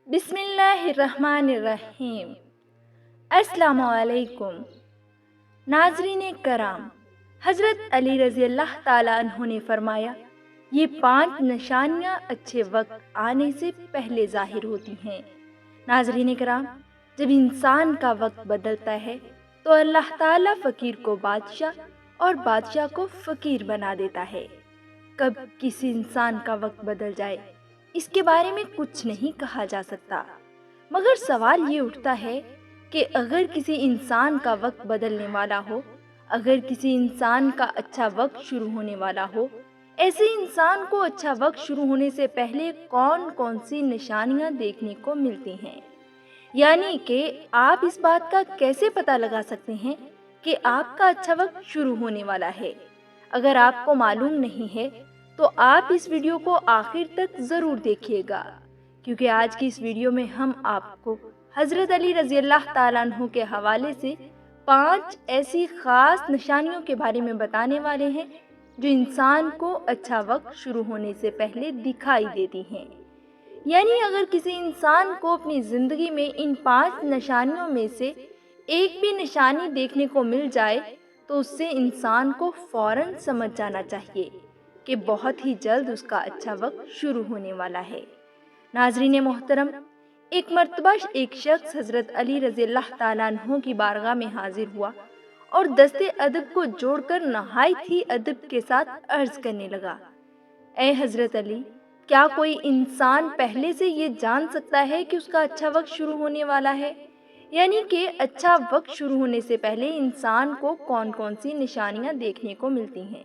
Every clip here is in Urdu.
بسم اللہ الرحمن الرحیم۔ السلام علیکم ناظرین کرام، حضرت علی رضی اللہ تعالیٰ عنہ نے فرمایا، یہ 5 نشانیاں اچھے وقت آنے سے پہلے ظاہر ہوتی ہیں۔ ناظرین کرام، جب انسان کا وقت بدلتا ہے تو اللہ تعالیٰ فقیر کو بادشاہ اور بادشاہ کو فقیر بنا دیتا ہے۔ کب کسی انسان کا وقت بدل جائے اس کے بارے میں کچھ نہیں کہا جا سکتا، مگر سوال یہ اٹھتا ہے کہ اگر کسی انسان کا وقت بدلنے والا ہو، اگر کسی انسان کا اچھا وقت شروع ہونے والا ہو، ایسے انسان کو اچھا وقت شروع ہونے سے پہلے کون کون سی نشانیاں دیکھنے کو ملتی ہیں؟ یعنی کہ آپ اس بات کا کیسے پتہ لگا سکتے ہیں کہ آپ کا اچھا وقت شروع ہونے والا ہے؟ اگر آپ کو معلوم نہیں ہے تو آپ اس ویڈیو کو آخر تک ضرور دیکھیے گا، کیونکہ آج کی اس ویڈیو میں ہم آپ کو حضرت علی رضی اللہ تعالیٰ عنہ کے حوالے سے 5 ایسی خاص نشانیوں کے بارے میں بتانے والے ہیں جو انسان کو اچھا وقت شروع ہونے سے پہلے دکھائی دیتی ہیں۔ یعنی اگر کسی انسان کو اپنی زندگی میں ان 5 نشانیوں میں سے ایک بھی نشانی دیکھنے کو مل جائے تو اس سے انسان کو فوراً سمجھ جانا چاہیے کہ بہت ہی جلد اس کا اچھا وقت شروع ہونے والا ہے۔ ناظرین محترم، ایک مرتبہ ایک شخص حضرت علی رضی اللہ تعالیٰ عنہ کی بارگاہ میں حاضر ہوا اور دست ادب کو جوڑ کر نہایت ہی ادب کے ساتھ عرض کرنے لگا، اے حضرت علی، کیا کوئی انسان پہلے سے یہ جان سکتا ہے کہ اس کا اچھا وقت شروع ہونے والا ہے؟ یعنی کہ اچھا وقت شروع ہونے سے پہلے انسان کو کون کون سی نشانیاں دیکھنے کو ملتی ہیں؟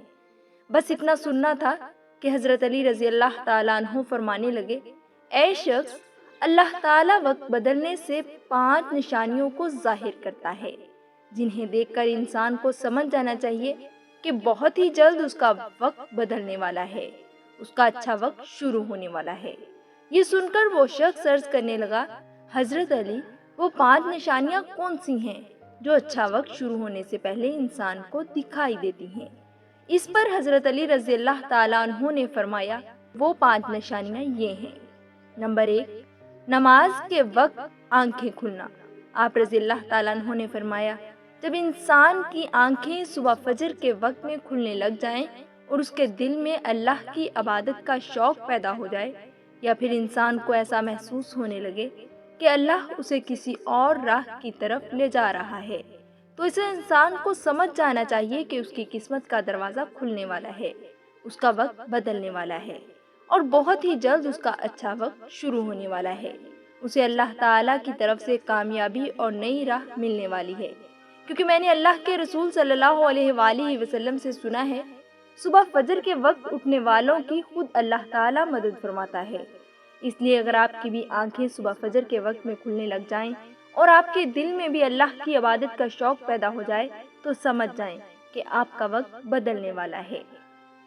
بس اتنا سننا تھا کہ حضرت علی رضی اللہ تعالیٰ عنہ فرمانے لگے، اے شخص، اللہ تعالیٰ وقت بدلنے سے 5 نشانیوں کو ظاہر کرتا ہے جنہیں دیکھ کر انسان کو سمجھ جانا چاہیے کہ بہت ہی جلد اس کا وقت بدلنے والا ہے، اس کا اچھا وقت شروع ہونے والا ہے۔ یہ سن کر وہ شخص عرض کرنے لگا، حضرت علی، وہ 5 نشانیاں کون سی ہیں جو اچھا وقت شروع ہونے سے پہلے انسان کو دکھائی دیتی ہیں؟ اس پر حضرت علی رضی اللہ تعالیٰ عنہ نے فرمایا، وہ 5 نشانیاں یہ ہیں۔ نمبر 1، نماز کے وقت آنکھیں کھلنا۔ آپ رضی اللہ تعالیٰ عنہ نے فرمایا، جب انسان کی آنکھیں صبح فجر کے وقت میں کھلنے لگ جائیں اور اس کے دل میں اللہ کی عبادت کا شوق پیدا ہو جائے، یا پھر انسان کو ایسا محسوس ہونے لگے کہ اللہ اسے کسی اور راہ کی طرف لے جا رہا ہے، تو اسے انسان کو سمجھ جانا چاہیے کہ اس کی قسمت کا دروازہ کھلنے والا ہے، اس کا وقت بدلنے والا ہے اور بہت ہی جلد اس کا اچھا وقت شروع ہونے والا ہے۔ اسے اللہ تعالیٰ کی طرف سے کامیابی اور نئی راہ ملنے والی ہے، کیونکہ میں نے اللہ کے رسول صلی اللہ علیہ وآلہ وسلم سے سنا ہے، صبح فجر کے وقت اٹھنے والوں کی خود اللہ تعالیٰ مدد فرماتا ہے۔ اس لیے اگر آپ کی بھی آنکھیں صبح فجر کے وقت میں کھلنے لگ جائیں اور آپ کے دل میں بھی اللہ کی عبادت کا شوق پیدا ہو جائے تو سمجھ جائیں کہ آپ کا وقت بدلنے والا ہے۔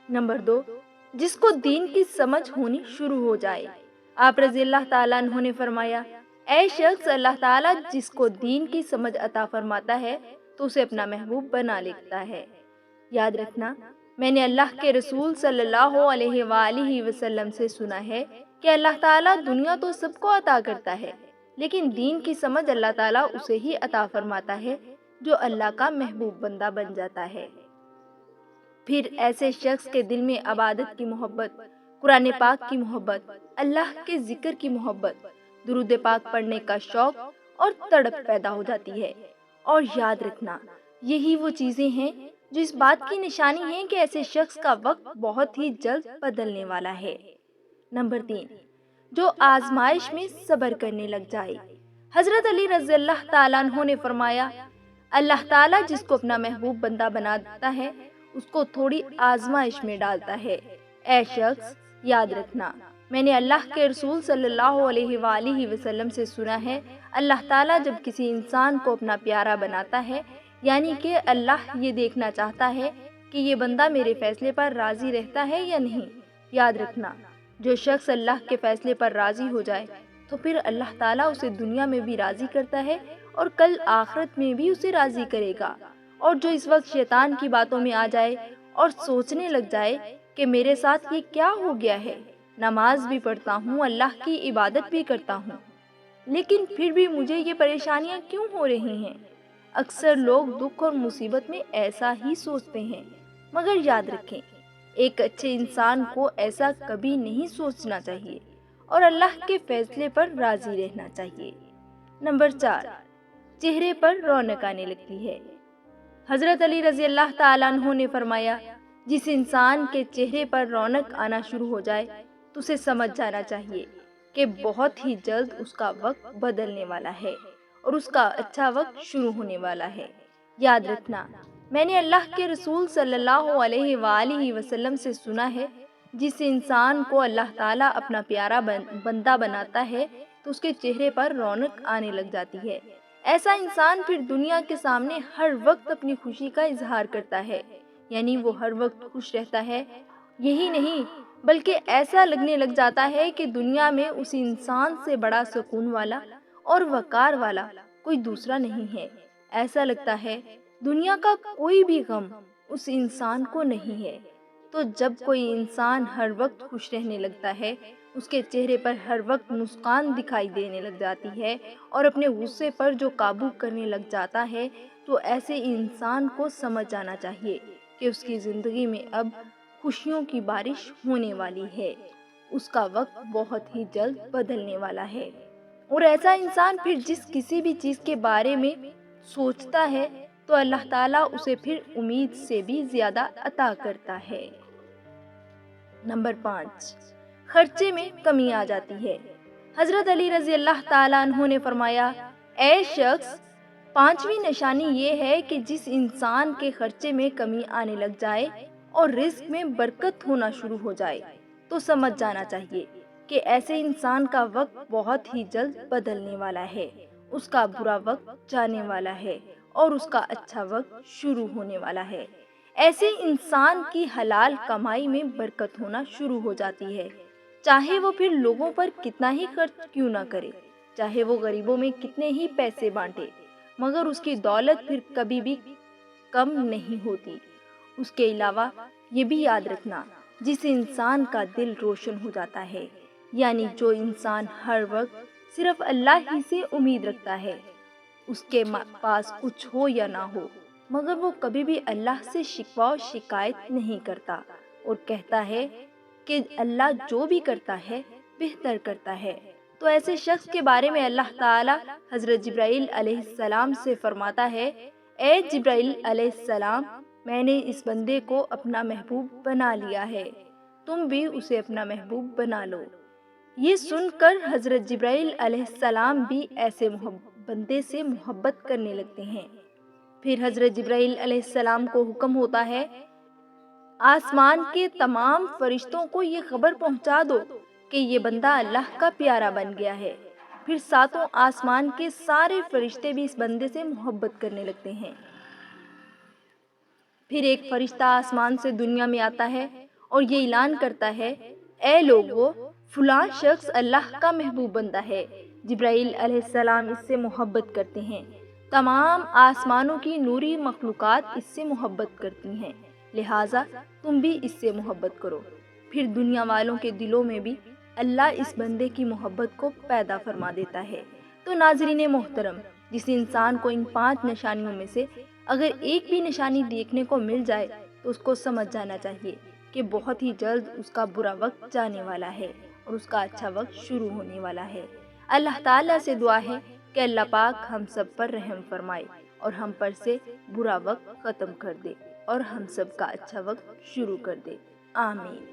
نمبر 2، جس کو دین کی سمجھ ہونی شروع ہو جائے۔ آپ رضی اللہ تعالیٰ عنہ نے فرمایا، اے شخص، اللہ تعالیٰ جس کو دین کی سمجھ عطا فرماتا ہے تو اسے اپنا محبوب بنا لیتا ہے۔ یاد رکھنا، میں نے اللہ کے رسول صلی اللہ علیہ وآلہ وسلم سے سنا ہے کہ اللہ تعالیٰ دنیا تو سب کو عطا کرتا ہے، لیکن دین کی سمجھ اللہ تعالیٰ اسے ہی عطا فرماتا ہے جو اللہ کا محبوب بندہ بن جاتا ہے۔ پھر ایسے شخص کے دل میں عبادت کی محبت، قرآن پاک کی محبت، اللہ کے ذکر کی محبت، درود پاک پڑھنے کا شوق اور تڑپ پیدا ہو جاتی ہے۔ اور یاد رکھنا، یہی وہ چیزیں ہیں جو اس بات کی نشانی ہیں کہ ایسے شخص کا وقت بہت ہی جلد بدلنے والا ہے۔ نمبر 3، جو آزمائش میں صبر کرنے لگ جائے۔ حضرت علی رضی اللہ تعالیٰ عنہ نے فرمایا، اللہ تعالیٰ جس کو اپنا محبوب بندہ بناتا ہے اس کو تھوڑی آزمائش میں ڈالتا ہے۔ اے شخص، یاد رکھنا، میں نے اللہ کے رسول صلی اللہ علیہ وآلہ وسلم سے سنا ہے، اللہ تعالیٰ جب کسی انسان کو اپنا پیارا بناتا ہے، یعنی کہ اللہ یہ دیکھنا چاہتا ہے کہ یہ بندہ میرے فیصلے پر راضی رہتا ہے یا نہیں۔ یاد رکھنا، جو شخص اللہ کے فیصلے پر راضی ہو جائے تو پھر اللہ تعالیٰ اسے دنیا میں بھی راضی کرتا ہے اور کل آخرت میں بھی اسے راضی کرے گا۔ اور جو اس وقت شیطان کی باتوں میں آ جائے اور سوچنے لگ جائے کہ میرے ساتھ یہ کیا ہو گیا ہے، نماز بھی پڑھتا ہوں، اللہ کی عبادت بھی کرتا ہوں، لیکن پھر بھی مجھے یہ پریشانیاں کیوں ہو رہی ہیں؟ اکثر لوگ دکھ اور مصیبت میں ایسا ہی سوچتے ہیں، مگر یاد رکھیں، ایک اچھے انسان کو ایسا کبھی نہیں سوچنا چاہیے اور اللہ کے فیصلے پر راضی رہنا چاہیے۔ نمبر 4، چہرے پر رونق آنے لگتی ہے۔ حضرت علی رضی اللہ تعالیٰ عنہ نے فرمایا، جس انسان کے چہرے پر رونق آنا شروع ہو جائے تو اسے سمجھ جانا چاہیے کہ بہت ہی جلد اس کا وقت بدلنے والا ہے اور اس کا اچھا وقت شروع ہونے والا ہے۔ یاد رکھنا، میں نے اللہ کے رسول صلی اللہ علیہ وآلہ وسلم سے سنا ہے، جس انسان کو اللہ تعالیٰ اپنا پیارا بندہ بناتا ہے تو اس کے چہرے پر رونق آنے لگ جاتی ہے۔ ایسا انسان پھر دنیا کے سامنے ہر وقت اپنی خوشی کا اظہار کرتا ہے، یعنی وہ ہر وقت خوش رہتا ہے۔ یہی نہیں بلکہ ایسا لگنے لگ جاتا ہے کہ دنیا میں اس انسان سے بڑا سکون والا اور وقار والا کوئی دوسرا نہیں ہے۔ ایسا لگتا ہے دنیا کا کوئی بھی غم اس انسان کو نہیں ہے۔ تو جب کوئی انسان ہر وقت خوش رہنے لگتا ہے، اس کے چہرے پر ہر وقت مسکان دکھائی دینے لگ جاتی ہے اور اپنے غصے پر جو قابو کرنے لگ جاتا ہے، تو ایسے انسان کو سمجھ جانا چاہیے کہ اس کی زندگی میں اب خوشیوں کی بارش ہونے والی ہے، اس کا وقت بہت ہی جلد بدلنے والا ہے۔ اور ایسا انسان پھر جس کسی بھی چیز کے بارے میں سوچتا ہے تو اللہ تعالیٰ اسے پھر امید سے بھی زیادہ عطا کرتا ہے۔ نمبر 5، خرچے میں کمی آ جاتی ہے۔ حضرت علی رضی اللہ تعالیٰ عنہ نے فرمایا، اے شخص، 5ویں نشانی یہ ہے کہ جس انسان کے خرچے میں کمی آنے لگ جائے اور رزق میں برکت ہونا شروع ہو جائے تو سمجھ جانا چاہیے کہ ایسے انسان کا وقت بہت ہی جلد بدلنے والا ہے، اس کا برا وقت جانے والا ہے اور اس کا اچھا وقت شروع ہونے والا ہے۔ ایسے انسان کی حلال کمائی میں برکت ہونا شروع ہو جاتی ہے، چاہے وہ پھر لوگوں پر کتنا ہی خرچ کیوں نہ کرے، چاہے وہ غریبوں میں کتنے ہی پیسے بانٹے، مگر اس کی دولت پھر کبھی بھی کم نہیں ہوتی۔ اس کے علاوہ یہ بھی یاد رکھنا، جس انسان کا دل روشن ہو جاتا ہے، یعنی جو انسان ہر وقت صرف اللہ ہی سے امید رکھتا ہے، اس کے پاس کچھ ہو یا نہ ہو، مگر وہ کبھی بھی اللہ سے شکوہ و شکایت نہیں کرتا اور کہتا ہے کہ اللہ جو بھی کرتا ہے بہتر کرتا ہے، تو ایسے شخص کے بارے میں اللہ تعالیٰ حضرت جبرائیل علیہ السلام سے فرماتا ہے، اے جبرائیل علیہ السلام، میں نے اس بندے کو اپنا محبوب بنا لیا ہے، تم بھی اسے اپنا محبوب بنا لو۔ یہ سن کر حضرت جبرائیل علیہ السلام بھی ایسے بندے سے محبت کرنے لگتے ہیں۔ پھر حضرت جبرائیل علیہ السلام کو حکم ہوتا ہے، آسمان کے تمام فرشتوں کو یہ خبر پہنچا دو کہ یہ بندہ اللہ کا پیارا بن گیا ہے۔ پھر 7 آسمان کے سارے فرشتے بھی اس بندے سے محبت کرنے لگتے ہیں۔ پھر ایک فرشتہ آسمان سے دنیا میں آتا ہے اور یہ اعلان کرتا ہے، اے لوگو، فلاں شخص اللہ کا محبوب بندہ ہے۔ جبرائیل علیہ السلام اس سے محبت کرتے ہیں، تمام آسمانوں کی نوری مخلوقات اس سے محبت کرتی ہیں، لہٰذا تم بھی اس سے محبت کرو۔ پھر دنیا والوں کے دلوں میں بھی اللہ اس بندے کی محبت کو پیدا فرما دیتا ہے۔ تو ناظرین محترم، جس انسان کو ان 5 نشانیوں میں سے اگر ایک بھی نشانی دیکھنے کو مل جائے تو اس کو سمجھ جانا چاہیے کہ بہت ہی جلد اس کا برا وقت جانے والا ہے اور اس کا اچھا وقت شروع ہونے والا ہے۔ اللہ تعالیٰ سے دعا ہے کہ اللہ پاک ہم سب پر رحم فرمائے اور ہم پر سے برا وقت ختم کر دے اور ہم سب کا اچھا وقت شروع کر دے۔ آمین۔